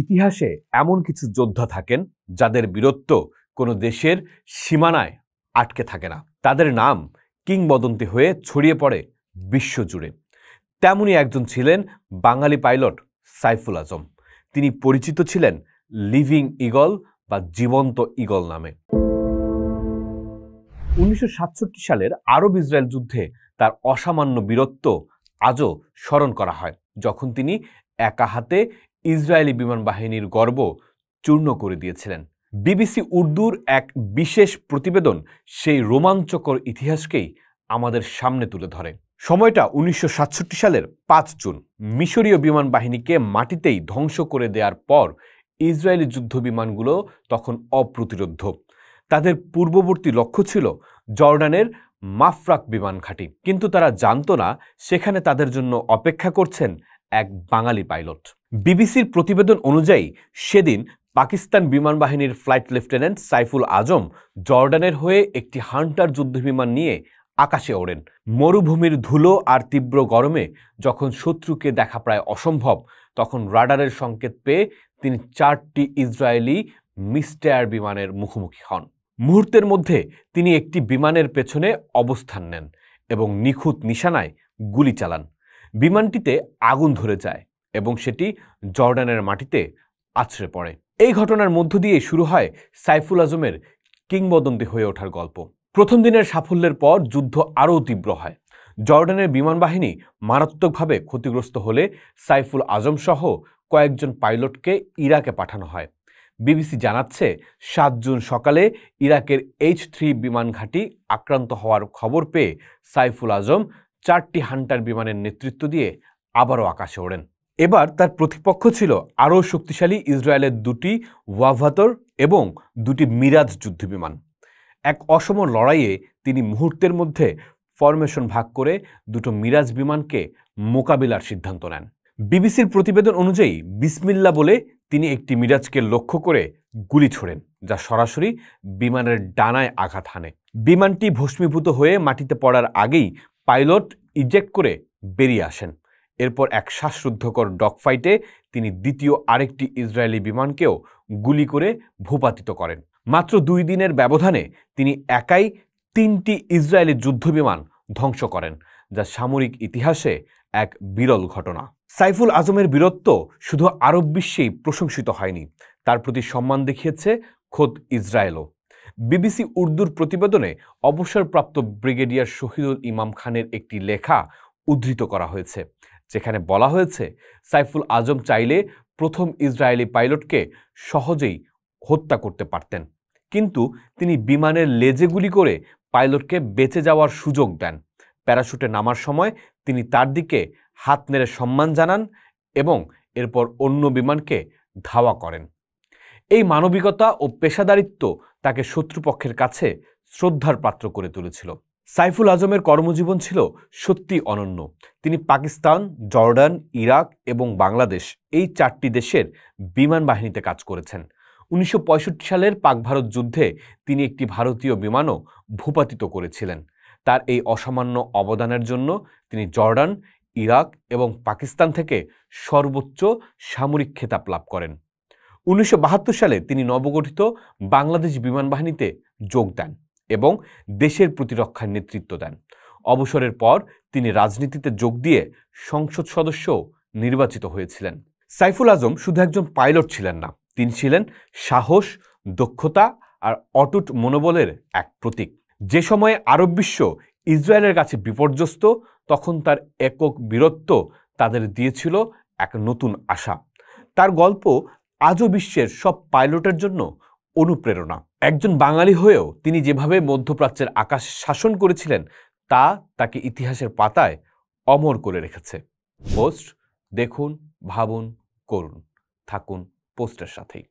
ইতিহাসে এমন কিছু যোদ্ধা থাকেন যাদের বীরত্ব কোনো দেশের সীমানায় আটকে থাকে না। তাদের নাম কিংবদন্তি হয়ে ছড়িয়ে পড়ে বিশ্বজুড়ে। তেমনই একজন ছিলেন বাঙালি পাইলট সাইফুল আজম। তিনি পরিচিত ছিলেন লিভিং ঈগল বা জীবন্ত ঈগল নামে। 1967 সালের আরব ইসরায়েল যুদ্ধে তার অসামান্য বীরত্ব আজও স্মরণ করা হয়, যখন তিনি একা হাতে ইসরায়েলি বিমান বাহিনীর গর্ব চূর্ণ করে দিয়েছিলেন। বিবিসি উর্দুর এক বিশেষ প্রতিবেদন সেই রোমাঞ্চকর ইতিহাসকেই আমাদের সামনে তুলে ধরে। সময়টা 1967 সালের 5 জুন। মিশরীয় বিমান বাহিনীকে মাটিতেই ধ্বংস করে দেওয়ার পর ইসরায়েলি যুদ্ধ বিমানগুলো তখন অপ্রতিরোধ্য। তাদের পূর্ববর্তী লক্ষ্য ছিল জর্ডানের মাফরাক বিমান ঘাঁটি, কিন্তু তারা জানত না সেখানে তাদের জন্য অপেক্ষা করছেন এক বাঙালি পাইলট। বিবিসির প্রতিবেদন অনুযায়ী সেদিন পাকিস্তান বিমান বাহিনীর ফ্লাইট লেফটেন্যান্ট সাইফুল আজম জর্ডানের হয়ে একটি হান্টার যুদ্ধবিমান নিয়ে আকাশে ওড়েন। মরুভূমির ধুলো আর তীব্র গরমে যখন শত্রুকে দেখা প্রায় অসম্ভব, তখন রাডারের সংকেত পেয়ে তিনি 4টি ইসরায়েলি মিস্টার বিমানের মুখোমুখি হন। মুহূর্তের মধ্যে তিনি একটি বিমানের পেছনে অবস্থান নেন এবং নিখুঁত নিশানায় গুলি চালান। বিমানটিতে আগুন ধরে যায় এবং সেটি জর্ডানের মাটিতে আছড়ে পড়ে। এই ঘটনার মধ্য দিয়ে শুরু হয় সাইফুল আজমের কিংবদন্তি হয়ে ওঠার গল্প। প্রথম দিনের সাফল্যের পর যুদ্ধ আরও তীব্র হয়। জর্ডানের বিমান বাহিনী মারাত্মকভাবে ক্ষতিগ্রস্ত হলে সাইফুল আজম সহ কয়েকজন পাইলটকে ইরাকে পাঠানো হয়। বিবিসি জানাচ্ছে 7 জুন সকালে ইরাকের H-3 বিমান ঘাঁটি আক্রান্ত হওয়ার খবর পেয়ে সাইফুল আজম 4টি হান্টার বিমানের নেতৃত্ব দিয়ে আবারও আকাশে ওড়েন। এবার তার প্রতিপক্ষ ছিল আরও শক্তিশালী ইসরায়েলের 2টি ওয়াভাতর এবং 2টি মিরাজ যুদ্ধবিমান। এক অসম লড়াইয়ে তিনি মুহূর্তের মধ্যে ফরমেশন ভাগ করে 2টো মিরাজ বিমানকে মোকাবিলার সিদ্ধান্ত নেন। বিবিসির প্রতিবেদন অনুযায়ী বিসমিল্লা বলে তিনি একটি মিরাজকে লক্ষ্য করে গুলি ছোড়েন, যা সরাসরি বিমানের ডানায় আঘাত হানে। বিমানটি ভস্মীভূত হয়ে মাটিতে পড়ার আগেই পাইলট ইজেক্ট করে বেরিয়ে আসেন। এরপর এক শ্বাসরুদ্ধকর ডগফাইটে তিনি দ্বিতীয় আরেকটি ইসরায়েলি বিমানকেও গুলি করে ভূপাতিত করেন। মাত্র 2 দিনের ব্যবধানে তিনি একাই 3টি ইসরায়েলি যুদ্ধবিমান ধ্বংস করেন, যা সামরিক ইতিহাসে এক বিরল ঘটনা। সাইফুল আজমের বীরত্ব শুধু আরব বিশ্বেই প্রশংসিত হয়নি, তার প্রতি সম্মান দেখিয়েছে খোদ ইসরায়েলও। বিবিসি উর্দুর প্রতিবেদনে অবসরপ্রাপ্ত ব্রিগেডিয়ার শহীদুল ইমাম খানের একটি লেখা উদ্ধৃত করা হয়েছে, যেখানে বলা হয়েছে সাইফুল আজম চাইলে প্রথম ইসরায়েলি পাইলটকে সহজেই হত্যা করতে পারতেন, কিন্তু তিনি বিমানের লেজে গুলি করে পাইলটকে বেঁচে যাওয়ার সুযোগ দেন। প্যারাশুটে নামার সময় তিনি তার দিকে হাত নেড়ে সম্মান জানান এবং এরপর অন্য বিমানকে ধাওয়া করেন। এই মানবিকতা ও পেশাদারিত্ব তাকে শত্রুপক্ষের কাছে শ্রদ্ধার পাত্র করে তুলেছিল। সাইফুল আজমের কর্মজীবন ছিল সত্যি অনন্য। তিনি পাকিস্তান, জর্ডান, ইরাক এবং বাংলাদেশ এই 4টি দেশের বিমান বাহিনীতে কাজ করেছেন। 1965 সালের পাক ভারত যুদ্ধে তিনি একটি ভারতীয় বিমানও ভূপাতিত করেছিলেন। তার এই অসামান্য অবদানের জন্য তিনি জর্ডান, ইরাক এবং পাকিস্তান থেকে সর্বোচ্চ সামরিক খেতাব লাভ করেন। 1972 সালে তিনি নবগঠিত বাংলাদেশ বিমান বাহিনীতে যোগ দেন এবং দেশের প্রতিরক্ষার নেতৃত্ব দেন। অবসরের পর তিনি রাজনীতিতে যোগ দিয়ে সংসদ সদস্য নির্বাচিত হয়েছিলেন। সাইফুল আজম শুধু একজন পাইলট ছিলেন না, তিনি ছিলেন সাহস, দক্ষতা আর অটুট মনোবলের এক প্রতীক। যে সময়ে আরব বিশ্ব ইসরায়েলের কাছে বিপর্যস্ত, তখন তার একক বীরত্ব তাদের দিয়েছিল এক নতুন আশা। তার গল্প আজও বিশ্বের সব পাইলটের জন্য অনুপ্রেরণা। একজন বাঙালি হয়েও তিনি যেভাবে মধ্যপ্রাচ্যের আকাশ শাসন করেছিলেন, তা তাকে ইতিহাসের পাতায় অমর করে রেখেছে। পোস্ট দেখুন, ভাবুন, করুন। থাকুন পোস্টের সাথেই।